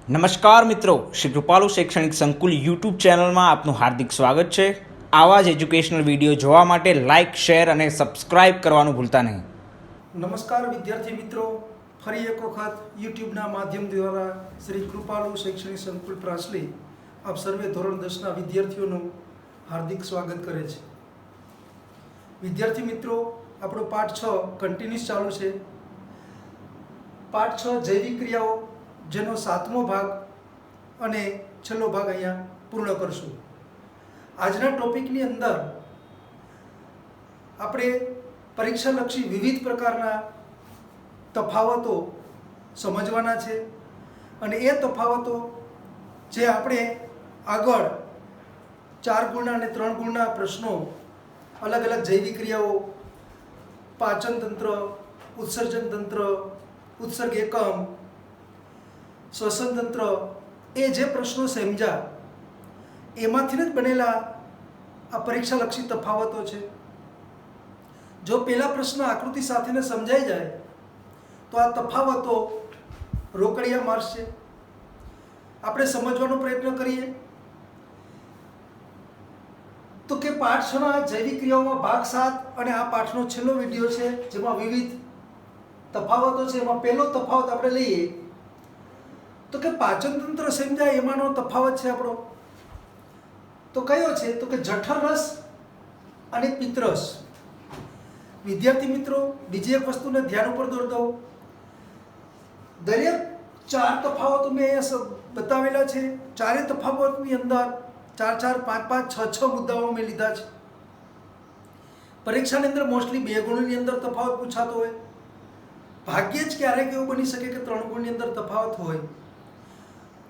નમસ્કાર મિત્રો, શ્રી કૃપાલુ શૈક્ષણિક સંકુલ યુટ્યુબ ચેનલમાં આપનું હાર્દિક સ્વાગત છે। આવા જ એજ્યુકેશનલ વિડીયો જોવા માટે લાઇક, શેર અને સબસ્ક્રાઇબ કરવાનું ભૂલતા નહીં। નમસ્કાર વિદ્યાર્થી મિત્રો, ફરી એક વખત યુટ્યુબના માધ્યમ દ્વારા શ્રી કૃપાલુ શૈક્ષણિક સંકુલ પ્રાસલી આપ સર્વે ધોરણ 10ના વિદ્યાર્થીઓનું હાર્દિક સ્વાગત કરે છે। વિદ્યાર્થી મિત્રો, આપણો પાઠ 6 કન્ટિન્યુઅસ ચાલુ છે। પાઠ 6 જૈવિક ક્રિયાઓ, જેનો 7મો ભાગ અને છેલ્લો ભાગ અહીંયા પૂર્ણ કરશું। આજના ટોપિકની અંદર આપણે પરીક્ષાલક્ષી વિવિધ પ્રકારના તફાવતો સમજવાના છે અને એ તફાવતો જે આપણે આગળ 4 ગુણના અને 3 ગુણના પ્રશ્નો, અલગ અલગ જૈવિક ક્રિયાઓ, પાચન તંત્ર, ઉત્સર્જન તંત્ર, ઉત્સર્ગ એકમ, શ્વસન તંત્ર, એ જે પ્રશ્નો સમજ્યા એમાંથી જ બનેલા આ પરીક્ષાલક્ષી તફાવતો છે। જો પહેલા પ્રશ્ન આકૃતિ સાથેને સમજાઈ જાય તો આ તફાવતો રોકડિયા મારશે। આપણે સમજવાનો પ્રયત્ન કરીએ તો કે પાઠ 6ના જૈવિક ક્રિયાઓમાં ભાગ 7 અને આ પાઠનો છેલ્લો વિડીયો છે, જેમાં વિવિધ તફાવતો છે। એમાં પહેલો તફાવત આપણે લઈએ તો કે પાચન તંત્ર સમજાય એમાંનો તફાવત છે આપણો, તો કયો છે? તો કે જઠર રસ અને પિત્તરસ। વિદ્યાર્થી મિત્રો, બીજી એક વસ્તુને ધ્યાન ઉપર દોર દઉં, દરેક 4 તફાવતો મેં અહીંયા બતાવેલા છે। ચારે તફાવતની અંદર 4, 5, 6 મુદ્દાઓ મેં લીધા છે। પરીક્ષાની અંદર મોસ્ટલી 2 ગુણની અંદર તફાવત પૂછાતો હોય, ભાગ્યે જ ક્યારેક એવું બની શકે કે 3 ગુણની અંદર તફાવત હોય।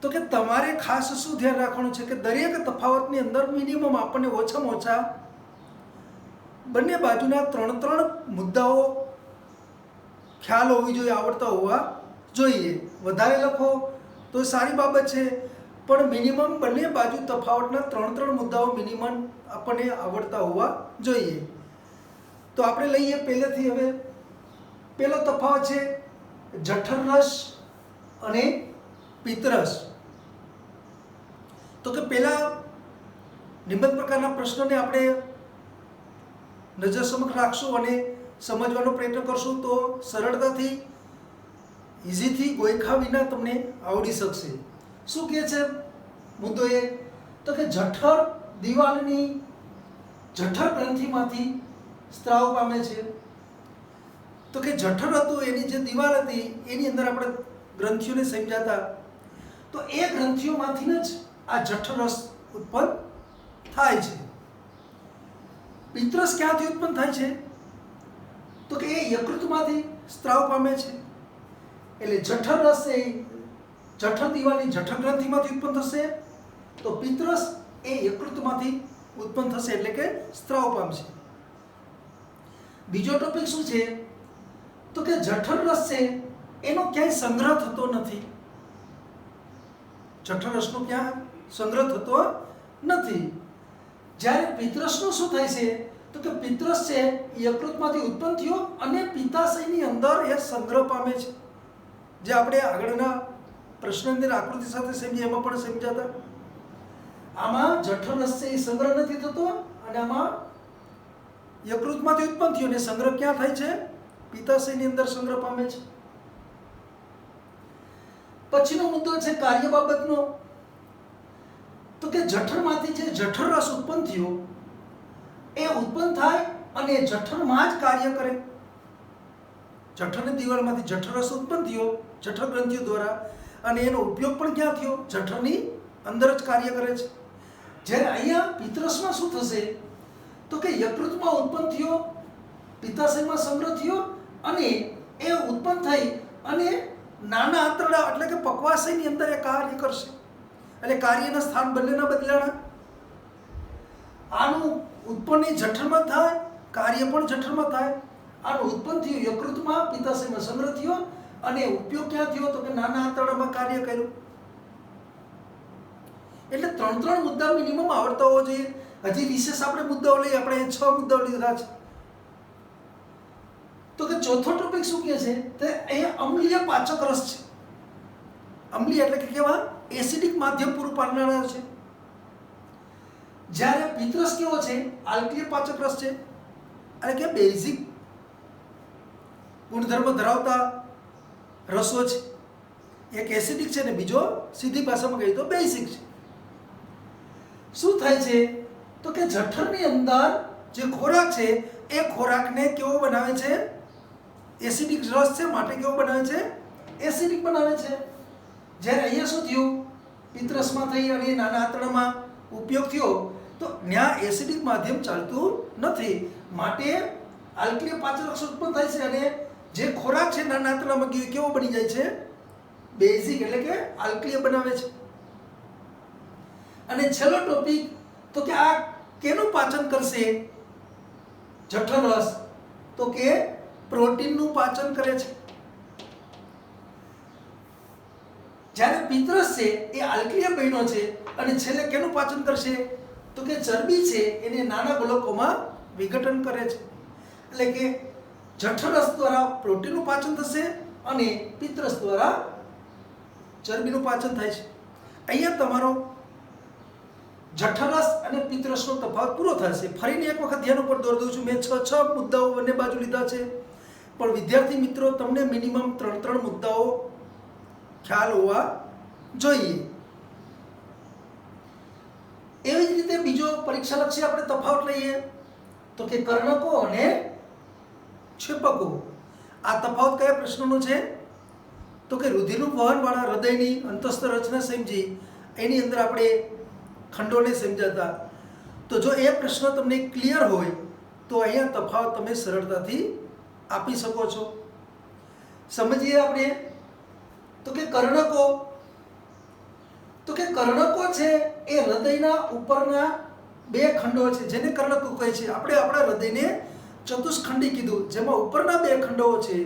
તો કે તમારે ખાસ શું ધ્યાન રાખવાનું છે કે દરેક તફાવતની અંદર મિનિમમ આપણને ઓછામાં ઓછા બંને બાજુના 3 મુદ્દાઓ ખ્યાલ હોવી જોઈએ, આવડતા હોવા જોઈએ। વધારે લખો તો સારી બાબત છે, પણ મિનિમમ બંને બાજુ તફાવતના 3 મુદ્દાઓ મિનિમમ આપણને આવડતા હોવા જોઈએ। તો આપણે લઈએ પહેલેથી। હવે પહેલો તફાવત છે જઠર રસ અને પિત્તરસ। તો કે પહેલા નિબંધ પ્રકારના પ્રશ્નોને આપણે નજર સમક્ષ રાખશું અને સમજવાનો પ્રયત્ન કરશું તો સરળતાથી, ઇઝીથી, ગોઈખા વિના તમને આવડી શકશે। શું કહે છે મુદ્દો એ? તો કે જઠર દિવાલની જઠર ગ્રંથિમાંથી સ્ત્રાવ પામે છે। તો કે જઠર હતું, એની જે દિવાલ હતી એની અંદર આપણે ગ્રંથિઓને સમજાતા, તો એ ગ્રંથિઓમાંથી જ આ જઠર રસ ઉત્પન્ન થાય છે। પિત્તરસ ક્યાંથી ઉત્પન્ન થાય છે? તો કે એ યકૃતમાંથી સ્ત્રાવ પામે છે। એટલે જઠર રસ એ જઠર દિવાલની જઠર ગ્રંથિમાંથી ઉત્પન્ન થશે, તો પિત્તરસ એ યકૃતમાંથી ઉત્પન્ન થશે, એટલે કે સ્ત્રાવ પામશે। બીજો ટોપિક શું છે? તો કે જઠર રસ છે એનો ક્યાંય સંગ્રહ થતો નથી। જઠર રસનો ક્યાં સંગ્રહ થતો નથી। જ્યારે પિત્તરસનું શું થાય છે? તો કે પિત્તરસ છે યકૃતમાંથી ઉત્પન્ન થયો અને પિત્તાશયની અંદર એ સંગ્રહ પામે છે, જે આપણે આગળના પ્રશ્નની અંદર આકૃતિ સાથે સમજીએ એમાં પણ સમજાતા। આમાં જઠર રસ છે એ સંગ્રહ નથી થતો અને આમાં યકૃતમાંથી ઉત્પન્ન થયો અને સંગ્રહ ક્યાં થાય છે? પિત્તાશયની અંદર સંગ્રહ પામે છે। પછીનો મુદ્દો છે કાર્ય બાબતનો। તો કે જઠરમાંથી જે જઠર રસ ઉત્પન્ન થયો એ ઉત્પન્ન થાય અને જઠરમાં જ કાર્ય કરે। જઠરની દિવાલમાંથી જઠર રસ ઉત્પન્ન થયો જઠર ગ્રંથિઓ દ્વારા, અને એનો ઉપયોગ પણ ક્યાં થયો? જઠરની અંદર જ કાર્ય કરે છે। જ્યારે અહીંયા પિત્તરસમાં શું થશે? તો કે યકૃતમાં ઉત્પન્ન થયો, પિત્તાશયમાં સંગ્રહ થયો અને એ ઉત્પન્ન થઈ અને નાના આંતરડા એટલે કે પક્વાશયની અંદર એ કાર્ય કરશે। એટલે કાર્યના સ્થાન બંનેના બદલાણા। આનું ઉત્પન્ન જઠરમાં થાય, કાર્ય પણ જઠરમાં થાય। આનું ઉત્પન્ન થયું યકૃતમાં, પિત્તાશયમાં સંગ્રહ થયો અને ઉપયોગ ક્યાં થયો? તો કે નાના આંતરડામાં કાર્ય કર્યું। એટલે 3 મુદ્દા મિનિમમ આવડતા હોવો જોઈએ। હજી વિશેષ આપણે મુદ્દાઓ લઈએ, આપણે 6 મુદ્દાઓ લીધા છે। તો કે ચોથો ટોપિક શું કહે છે? તો અહીંયા અમ્લીય પાચક રસ છે। અમ્લીય એટલે કે કેવા એસિડિક માધ્યમ પૂરું પાડનારા છે. જ્યારે પિત્તરસ કેવો છે આલ્કલીય પાચક રસ છે એટલે કે બેઝિક ગુણધર્મ ધરાવતા રસો છે. એક એસિડિક છે ને બીજો સીધી ભાષામાં કહીએ તો બેઝિક છે. શું થાય છે તો કે જઠરની અંદર જે ખોરાક છે એ ખોરાકને કેવો બનાવે છે એસિડિક રસ છે માટે કેવો બનાવે છે એસિડિક બનાવે છે. જ્યારે અહીંયા શું થયું પિત્તરસમાં થઈ અને નાના આંતરડામાં ઉપયોગ થયો તો ત્યાં એસિડિક માધ્યમ ચાલતું નથી માટે આલ્કલીય પાચક રસ ઉત્પન્ન થાય છે અને જે ખોરાક છે નાના આંતરડામાં ગયો કેવો બની જાય છે બેઝિક એટલે કે આલ્કલીય બનાવે છે. અને છેલ્લો ટોપિક તો કે આ કેનું પાચન કરશે જઠરરસ તો કે પ્રોટીનનું પાચન કરે છે. જ્યારે પિત્તરસ છે એ આલ્કલીય બન્યો છે અને છેલ્લે કેનું પાચન કરશે તો કે ચરબી છે એને નાના ગોલકોમાં વિઘટન કરે છે. એટલે કે જઠરરસ દ્વારા પ્રોટીનનું પાચન થશે અને પિત્તરસ દ્વારા ચરબીનું પાચન થાય છે. અહીંયા તમારો જઠરરસ અને પિત્તરસનો તફાવત પૂરો થશે. ફરીને એક વખત ધ્યાન ઉપર દોરી દઉં છું. મેં 6 મુદ્દાઓ બંને બાજુ લીધા છે પણ વિદ્યાર્થી મિત્રો તમને મિનિમમ 3 મુદ્દાઓ ખ્યાલ હોવા જોઈએ. એવી જ રીતે બીજો પરીક્ષાલક્ષી આપણે તફાવત લઈએ તો કે કર્ણકો અને ક્ષેપકો. આ તફાવત કયા પ્રશ્નનો છે તો કે રુધિરનું વહનવાળા હૃદયની અંતસ્થ રચના સમજી એની અંદર આપણે ખંડોને સમજાતા. તો જો એ પ્રશ્ન તમને ક્લિયર હોય તો અહીંયા તફાવત તમે સરળતાથી આપી શકો છો. સમજીએ આપણે તો કે કર્ણકો છે એ હૃદયના ઉપરના 2 ખંડો છે જેને કર્ણકો કહે છે. આપણે આપણા હૃદયને ચતુષ્ખંડી કીધું જેમાં ઉપરના 2 ખંડો છે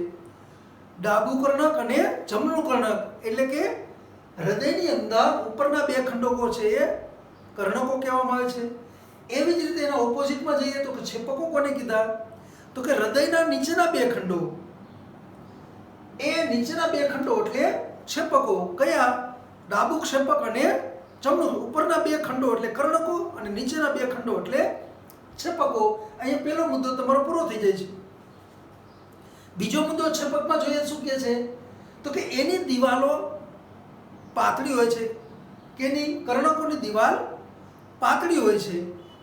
ડાબું કર્ણક અને જમણું કર્ણક. એટલે કે હૃદયની અંદર ઉપરના 2 ખંડકો છે એ કર્ણકો કહેવામાં આવે છે. એવી જ રીતે એના ઓપોઝિટમાં જઈએ તો કે ક્ષેપકો કોને કીધા તો કે હૃદયના નીચેના 2 ખંડો એ નીચેના 2 ખંડો એટલે ક્ષેપકો. કયા ડાબું ક્ષેપક અને જમણું. ઉપરના 2 ખંડો એટલે કર્ણકો અને નીચેના 2 ખંડો એટલે ક્ષેપકો. અહીંયા પહેલો મુદ્દો તમારો પૂરો થઈ જાય છે. બીજો મુદ્દો ક્ષેપકમાં જોઈએ શું કહે છે તો કે એની દિવાલો પાતળી હોય છે. કેની કર્ણકોની દિવાલ પાતળી હોય છે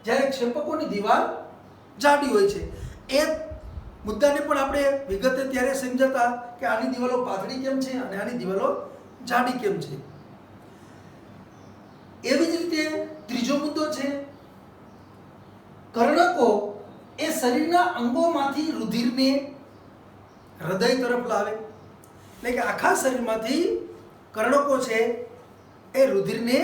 જ્યારે ક્ષેપકોની દિવાલ જાડી હોય છે. એ મુદ્દાને પણ આપણે વિગતે ત્યારે સમજાતા કે આની દિવાલો પાતળી કેમ છે અને આની દિવાલો જાડી કેમ છે. એવી જ રીતે ત્રીજો મુદ્દો છે કર્ણકો એ શરીરના અંગોમાંથી રુધિરને હૃદય તરફ લાવે. એટલે કે આખા શરીરમાંથી કર્ણકો છે એ રુધિરને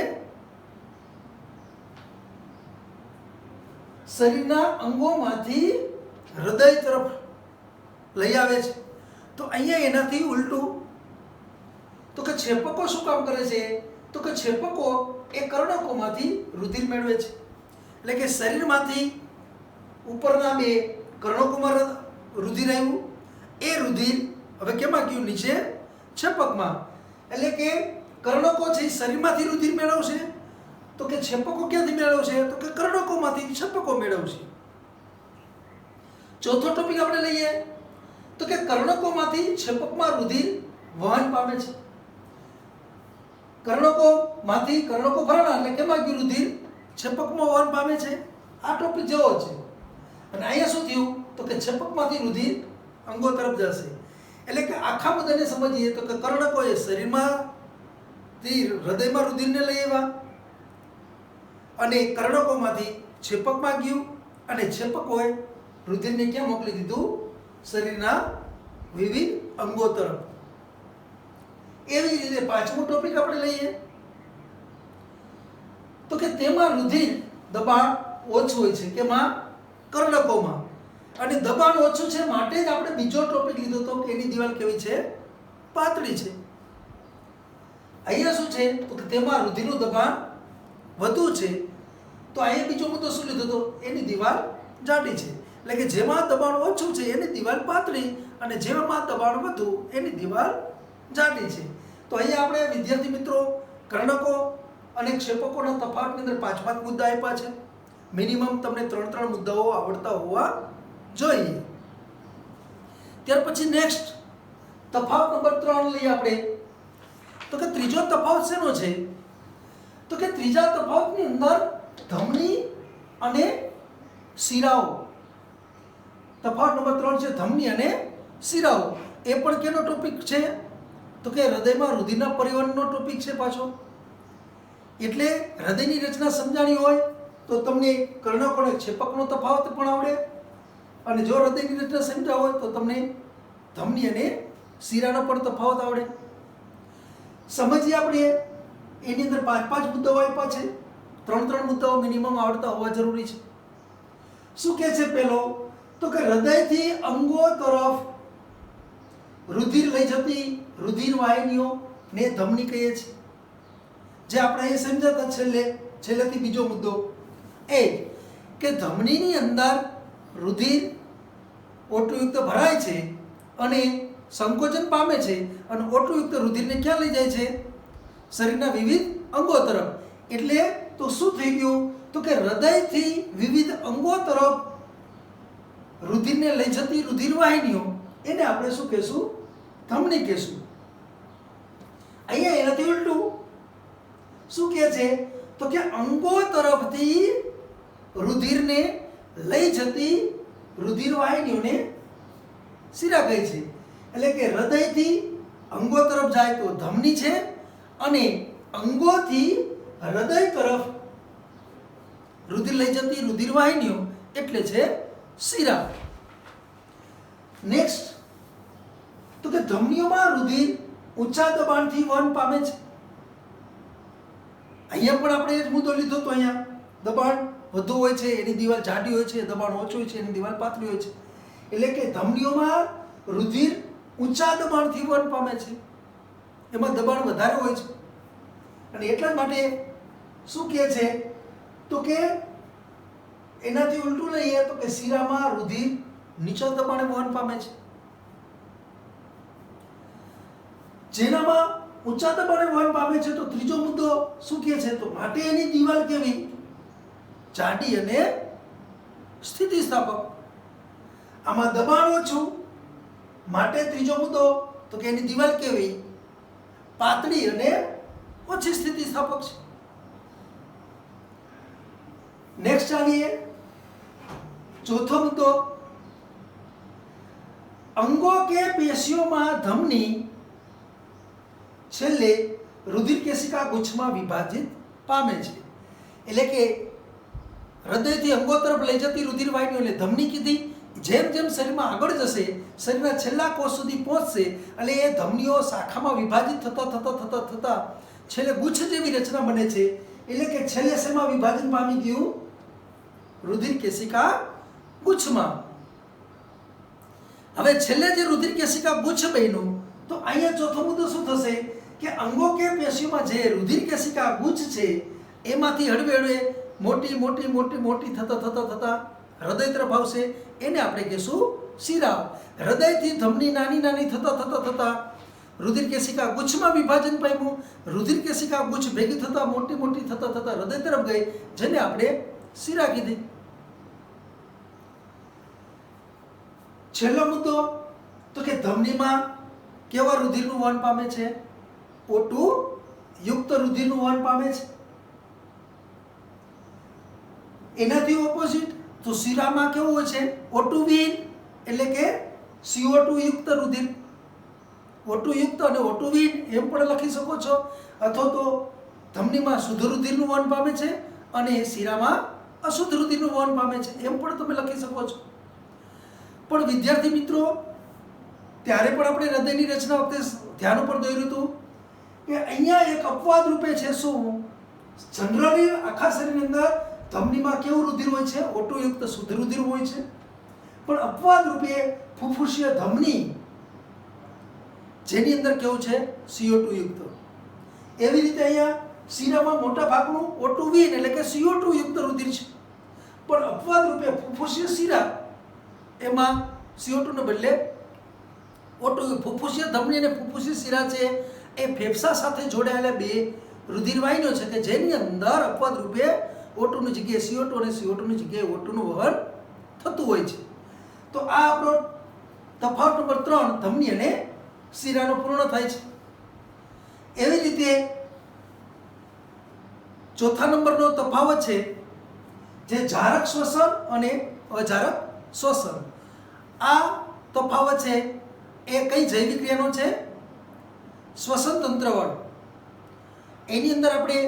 શરીરના અંગોમાંથી હૃદય તરફ લઈ આવે છે. તો અહીંયા એનાથી ઉલટું તો કે ક્ષેપકો શું કામ કરે છે તો કે ક્ષેપકો એ કર્ણકોમાંથી રુધિર મેળવે છે. એટલે કે શરીરમાંથી ઉપરના 2 કર્ણકોમાં રુધિર આવ્યું એ રુધિર હવે કેમાં ગયું નીચે ક્ષેપકમાં. એટલે કે કર્ણકો છે શરીરમાંથી રુધિર મેળવશે તો કે ક્ષેપકો ક્યાંથી મેળવશે તો કે કર્ણકોમાંથી ક્ષેપકો મેળવશે. ચોથો ટોપિક આપણે લઈએ તો કે કર્ણકોમાંથી ક્ષેપકમાં રુધિર વહન પામે છે. કર્ણકો ભરાણા એટલે કેમાં ગયું રુધિર ક્ષેપકમાં વહન પામે છે. આ ટોપિક જેવો છે. અને અહીંયા શું થયું તો કે ક્ષેપકમાંથી રુધિર અંગો તરફ જશે. એટલે કે આખા મુદ્દાને સમજીએ તો કે કર્ણકો એ શરીરમાંથી હૃદયમાં રુધિરને લઈ આવ્યા અને કર્ણકોમાંથી ક્ષેપકમાં ગયું અને ક્ષેપકોએ રુધિરને ક્યાં મોકલી દીધું શરીરના વિવિધ અંગો તરફ. એવી રીતે પાંચમો ટોપિક આપણે લઈએ તો કે તેમાં રુધિર દબાણ ઓછું હોય છે. કેમાં કર્ણકોમાં. અને દબાણ ઓછું છે માટે જ આપણે બીજો ટોપિક લીધો હતો કે એની દિવાલ કેવી છે પાતળી છે. અહીંયા શું છે તો કે તેમાં રુધિરનું દબાણ વધુ છે. તો અહીંયા બીજો મુદ્દો શું લીધો હતો એની દિવાલ જાડી છે. એટલે કે જેમાં દબાણ ઓછું છે એની દિવાલ પાતળી અને જેમાં દબાણ વધુ એની દિવાલ જાડી છે. તો અહીંયા આપણે વિદ્યાર્થી મિત્રો કર્ણકો અને ક્ષેપકોના તફાવતની અંદર 5 મુદ્દા આપ્યા છે. મિનિમમ તમને 3 મુદ્દાઓ આવડતા હોવા જોઈએ. ત્યાર પછી નેક્સ્ટ તફાવત નંબર 3 લઈએ આપણે. તો કે ત્રીજો તફાવત શેનો છે? તો કે ત્રીજા તફાવતની અંદર ધમની અને શિરાઓ. તફાવત નંબર 3 છે ધમની અને શિરાઓ. એ પણ કેનો ટોપિક છે? તો કે હૃદયમાં રુધિરના પરિવહનનો ટોપિક છે પાછો. એટલે હૃદયની રચના સમજાણી હોય તો તમને કર્ણકો અને ક્ષેપકનો તફાવત પણ આવડે, અને જો હૃદયની રચના સમજાવ હોય તો તમને ધમની અને શિરાનો પણ તફાવત આવડે. સમજીએ આપણે એની અંદર 5 મુદ્દાઓ આપ્યા છે. 3 મુદ્દાઓ મિનિમમ આવડતા હોવા જરૂરી છે. શું કહે છે પહેલો? તો કે હૃદયથી અંગો તરફ રુધિર લઈ જતી રુધિર વાહિનીઓ ને ધમની કહીએ છીએ. જે આપણે અહીં સમજાતા છેલ્લેથી બીજો મુદ્દો એ કે ધમનીની અંદર રુધિર ઓટોયુક્ત ભરાય છે અને સંકોચન પામે છે, અને ઓટોયુક્ત રુધિરને ક્યાં લઈ જાય છે? શરીરના વિવિધ અંગો તરફ. એટલે તો શું થઈ ગયું? તો કે હૃદયથી વિવિધ અંગો તરફ રુધિરને લઈ જતી રુધિર વાહિનીઓ, એને આપણે શું કહેશું? ધમની કહેશું. અહીંયા એનાથી ઉલટું શું કહે છે? તો કે અંગો તરફથી રુધિરને લઈ જતી રુધિર વાહિનીઓને શિરા કહે છે. એટલે કે હૃદયથી અંગો તરફ જાય તો ધમની છે, અને અંગોથી હૃદય તરફ રુધિર લઈ જતી રુધિર વાહિનીઓ એટલે છે શિરા. નેક્સ્ટ તો કે ધમનીઓમાં રુધિર ઊંચા દબાણથી વહન પામે છે. અહીંયા પણ આપણે એ જ મુદ્દો લીધો તો અહીંયા દબાણ વધુ હોય છે એની દિવાલ જાડી હોય છે, દબાણ ઓછું હોય છે એની દિવાલ પાતળી હોય છે. એટલે કે ધમનીઓમાં રુધિર ઊંચા દબાણથી વહન પામે છે, એમાં દબાણ વધારે હોય છે. અને એટલા જ માટે શું કહે છે? તો કે એનાથી ઉલટું લઈએ તો કે શિરામાં રુધિર નીચા દબાણે વહન પામે છે. જેનામાં ઊંચા દબાણે વહન પામે છે તો ત્રીજો મુદ્દો શું કહે છે? તો માટે એની દિવાલ કેવી? જાડી અને સ્થિતિસ્થાપક. આમાં દબાણ ઓછું, માટે ત્રીજો મુદ્દો તો કે એની દિવાલ કેવી? પાતળી અને ઓછી સ્થિતિસ્થાપક છે. નેક્સ્ટ ચાલીએ ચોથો મુદ્દો. અંગો કે પેશીઓમાં ધમની છેલ્લે રુધિર કેશિકા ગુચ્છમાં વિભાજિત પામે છે. એટલે કે હૃદયથી અંગો તરફ લઈ જતી રુધિર વાહિનીઓ એટલે ધમની કીધી. જેમ જેમ શરીરમાં આગળ જશે, શરીરના છેલ્લા કોષ સુધી પહોંચશે, એટલે એ ધમનીઓ શાખામાં વિભાજિત થતા છેલ્લે ગુચ્છ જેવી રચના બને છે. એટલે કે છેલ્લે શેમાં વિભાજન પામી ગયું? રુધિર કેશિકા ગુચ્છમાં. હવે છેલ્લે જે રુધિર કેશિકા ગુચ્છ બન્યું, તો અહીંયા ચોથો મુદ્દો શું થશે? કે અંગો કે પેશીઓમાં જે રુધિર કેશિકા ગુચ્છ છે એમાંથી હળવે હળવે મોટી મોટી મોટી મોટી થતા હૃદય તરફ આવશે. એને આપણે કહીશું શિરાઓ. હૃદયથી ધમની નાની નાની થતા રુધિર કેશિકા ગુચ્છમાં વિભાજન પામ્યું. રુધિર કેશિકા ગુચ્છ ભેગી થતા મોટી મોટી થતા હૃદય તરફ ગઈ, જેને આપણે શિરા કીધી. છેલ્લો મુદ્દો તો કે ધમનીમાં કેવા રુધિરનું વહન પામે છે? O2 યુક્ત રુધિરનું વહન પામે છે. એનાથી ઓપોઝિટ તો શિરામાં કેવું હોય છે? O2 વિહીન, એટલે કે CO2 યુક્ત રુધિર. O2 યુક્ત અને O2 વિહીન એમ પણ લખી શકો છો, અથવા તો ધમનીમાં શુદ્ધ રુધિરનું વહન પામે છે અને શિરામાં અશુદ્ધ રુધિરનું વહન પામે છે, એમ પણ તમે લખી શકો છો. પણ વિદ્યાર્થી મિત્રો, ત્યારે પણ આપણે હૃદયની રચના વખતે ધ્યાન ઉપર દોર્યું હતું કે અહીંયા એક અપવાદ રૂપે છે. શું? જનરલી આખા શરીરની અંદર ધમનીમાં કેવું રુધિર હોય છે? O2 યુક્ત શુદ્ધ રુધિર હોય છે. પણ અપવાદ રૂપે ફુફુસીય ધમની જેની અંદર કેવું છે? CO2 યુક્ત. એવી રીતે અહીંયા શિરામાં મોટા ભાગનું O2 વિહીન એટલે કે CO2 યુક્ત રુધિર છે. પણ અપવાદ રૂપે ફુફુસીય શિરા એમાં CO2 ને બદલે O2. ફુફુસીય ધમની અને ફુફુસીય શિરા છે એ ફેફસા સાથે જોડાયેલા બે રુધિર વાહિનીઓ છે કે જેની અંદર અપવાદ રૂપે O2 ની જગ્યાએ CO2 અને CO2 ની જગ્યાએ O2 નું વહન થતું હોય છે. તો આ આપણો તફાવત નંબર 3 ધમની અને શિરાનો પૂર્ણ થાય છે. એવી રીતે ચોથા નંબરનો તફાવત છે જે જારક શ્વસન અને અજારક શ્વસન. આ તફાવત છે એ કઈ જૈવિક ક્રિયાનો છે? શ્વસન તંત્રવાળો. એની અંદર આપણે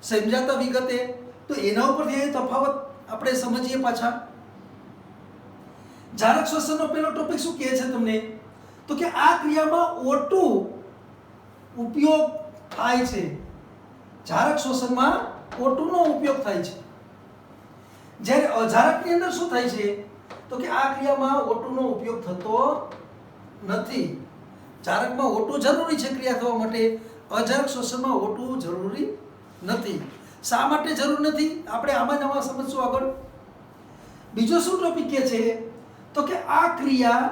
સમજાતા વિગતે તો એના ઉપરથી એ તફાવત આપણે સમજીએ પાછા. જારક શ્વસનનો પહેલો ટોપિક શું કહે છે તમને? તો કે આ ક્રિયામાં O2 ઉપયોગ થાય છે. જારક શ્વસનમાં O2 નો ઉપયોગ થાય છે. જ્યારે અજારકની અંદર શું થાય છે? તો કે આ ક્રિયામાં O2 નો ઉપયોગ થતો નથી. જારકમાં O2 જરૂરી છે ક્રિયા થવા માટે, અજારક શ્વસનમાં O2 જરૂરી નથી. શા માટે જરૂર નથી આપણે આમાં સમજશું આગળ. બીજો શું ટોપિક કે છે? તો કે આ ક્રિયા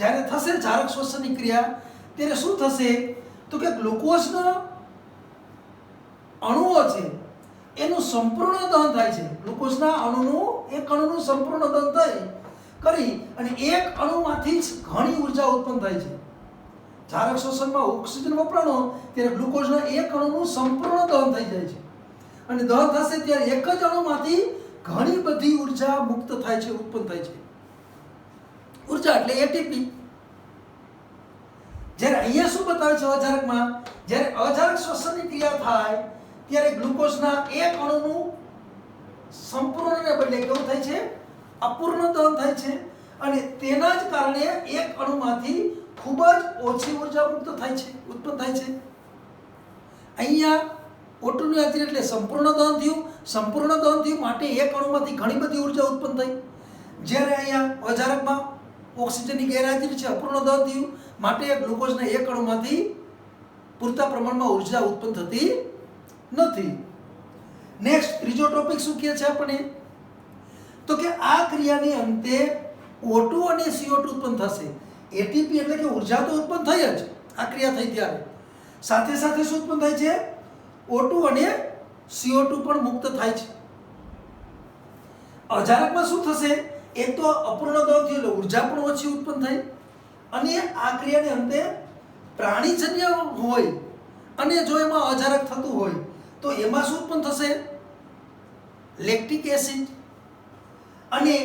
જ્યારે થશે જારક શ્વસનની ક્રિયા ત્યારે શું થશે? તો કે ગ્લુકોઝના અણુઓ છે એનું સંપૂર્ણ દહન થાય છે. ગ્લુકોઝના અણુનું એક અણુનું સંપૂર્ણ દહન કરી અને એક અણુમાંથી જ ઘણી ઉર્જા ઉત્પન્ન થાય છે. જારક શ્વસનમાં ઓક્સિજન વપરાણો ત્યારે ગ્લુકોઝના એક અણુનું સંપૂર્ણ દહન થઈ જાય છે અને દહન થશે ત્યારે એક જ અણુમાંથી ઘણી બધી ઉર્જા મુક્ત થાય છે, ઉત્પન્ન થાય છે. ઉર્જા એટલે એટીપી. જ્યારે અહીંયા શું બતાવે છે અજારકમાં? જ્યારે અજારક શ્વસનની ક્રિયા થાય ત્યારે ગ્લુકોઝના એક અણુનું સંપૂર્ણને બદલે કેવું થાય છે? અપૂર્ણ દહન થાય છે અને તેના જ કારણે એક અણુમાંથી ખૂબ જ ઓછી ઉર્જા મુક્ત થાય છે, ઉત્પન્ન થાય છે. અહીંયા O2 ની હાજરી એટલે સંપૂર્ણ દહન થયું. સંપૂર્ણ દહન થયું માટે એક અણુમાંથી ઘણી બધી ઉર્જા ઉત્પન્ન થઈ. જ્યારે અહીંયા અજારકમાં ઓક્સિજનની ગેરહાજરી છે, અપૂર્ણ દહન થયું માટે ગ્લુકોઝના એક અણુમાંથી પૂરતા પ્રમાણમાં ઉર્જા ઉત્પન્ન થતી નથી. નેક્સ્ટ ત્રીજો ટોપિક શું કહે છે આપણે? તો કે આ ક્રિયાની અંતે O2 અને CO2 ઉત્પન્ન થશે. એટીપી એટલે કે ઉર્જા તો ઉત્પન્ન થઈ જ આ ક્રિયા થઈ ત્યારે, સાથે સાથે શું ઉત્પન્ન થાય છે? O2 અને CO2 પણ મુક્ત થાય છે. અજારકમાં શું થશે? એક તો અપૂર્ણ દહન થયું એટલે ઉર્જા પણ ઓછી ઉત્પન્ન થઈ અને આ ક્રિયાને અંતે પ્રાણીજન્ય હોય અને જો એમાં અજારક થતું હોય તો એમાં શું ઉત્પન્ન થશે? Lactic acid. અને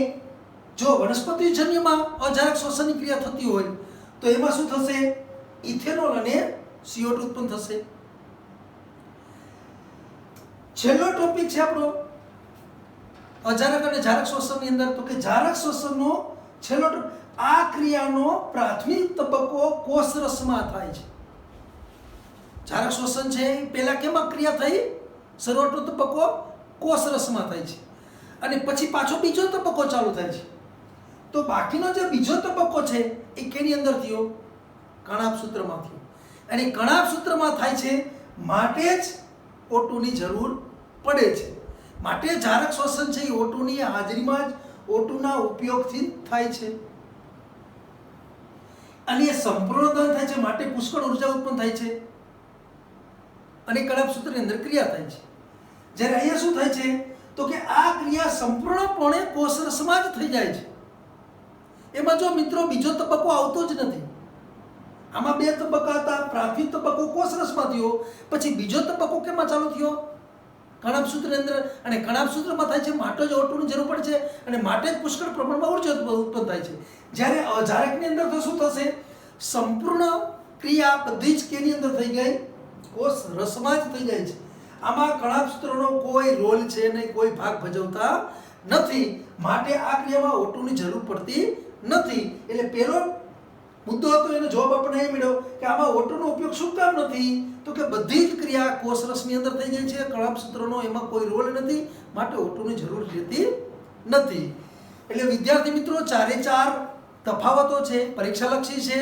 જો વનસ્પતિજન્યમાં અજારક શ્વસનની ક્રિયા થતી હોય તો એમાં શું થશે? ઇથેનોલ અને CO2 ઉત્પન્ન થશે. છેલ્લો ટોપિક છે આપણો અજારક અને જારક શ્વસનની અંદર. તો કે જારક શ્વસનનો છેલ્લો આ ક્રિયાનો પ્રાથમિક તબક્કો કોષરસમાં થાય છે. જારક શ્વસન છે પહેલા કેમાં ક્રિયા થઈ? શરૂઆતનો તબક્કો કોષરસમાં થાય છે અને પછી પાછો બીજો તબક્કો ચાલુ થાય છે. તો બાકીનો જે બીજો તબક્કો છે એ કેની અંદર થયો? કણાભ સૂત્રમાં થયો. અને કણાભ સૂત્રમાં થાય છે માટે જ O2 ની જરૂર પડે છે. માટે જારક શ્વસન છે એ O2 ની હાજરીમાં જ O2 ના ઉપયોગથી થાય છે અને એ સંપૂર્ણ દહન થાય છે માટે પુષ્કળ ઉર્જા ઉત્પન્ન થાય છે અને કણાભ સૂત્રની અંદર ક્રિયા થાય છે. જ્યારે અહીંયા શું થાય છે? તો કે આ ક્રિયા સંપૂર્ણપણે કોષરસમાં જ થઈ જાય છે. એમાં જો મિત્રો બીજો તબક્કો આવતો જ નથી. આમાં બે તબક્કા હતા. પ્રાથમિક તબક્કો કોષરસમાં થયો, પછી બીજો તબક્કો કેમાં ચાલુ થયો? કણાભ સૂત્રની અંદર. અને કણાભ સૂત્રમાં થાય છે માટે જ O2 ની જરૂર પડે છે અને માટે જ પુષ્કળ પ્રમાણમાં ઉર્જા ઉત્પન્ન થાય છે. જ્યારે અજારકની અંદર તો શું થશે? સંપૂર્ણ ક્રિયા બધી જ કેની અંદર થઈ ગઈ? કોષરસમાં જ થઈ જાય છે. આમાં કણાભ સૂત્રનો કોઈ રોલ છે નહીં, કોઈ ભાગ ભજવતા નથી. માટે આ ક્રિયામાં O2 ની જરૂર પડતી નથી. એટલે પહેલો મુદ્દો હતો એનો જવાબ આપણે એ મળ્યો કે આમાં O2 નો ઉપયોગ શું કામ નથી? તો કે બધી જ ક્રિયા કોષરસની અંદર થઈ જાય છે. કણાભ સૂત્રનો એમાં કોઈ રોલ નથી માટે O2 ની જરૂર રહેતી નથી. એટલે વિદ્યાર્થી મિત્રો 4 તફાવતો છે, પરીક્ષાલક્ષી છે.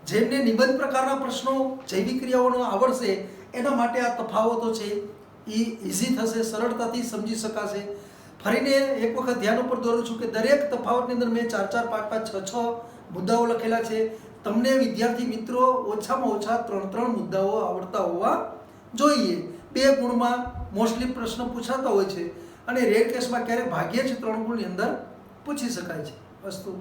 જેમને નિબંધ પ્રકારના પ્રશ્નો જૈવિક ક્રિયાઓનો આવડશે એના માટે આ તફાવતો છે એ ઈઝી થશે, સરળતાથી સમજી શકાશે. ફરીને એક વખત ધ્યાન ઉપર દોરું છું કે દરેક તફાવતની અંદર મેં 4, 5, 6 મુદ્દાઓ લખેલા છે. તમને વિદ્યાર્થી મિત્રો ઓછામાં ઓછા 3 મુદ્દાઓ આવડતા હોવા જોઈએ. 2 ગુણમાં મોસ્ટલી પ્રશ્ન પૂછાતા હોય છે અને રેર કેસમાં ક્યારેક ભાગ્યે જ 3 ગુણની અંદર પૂછી શકાય છે. અસ્તુ.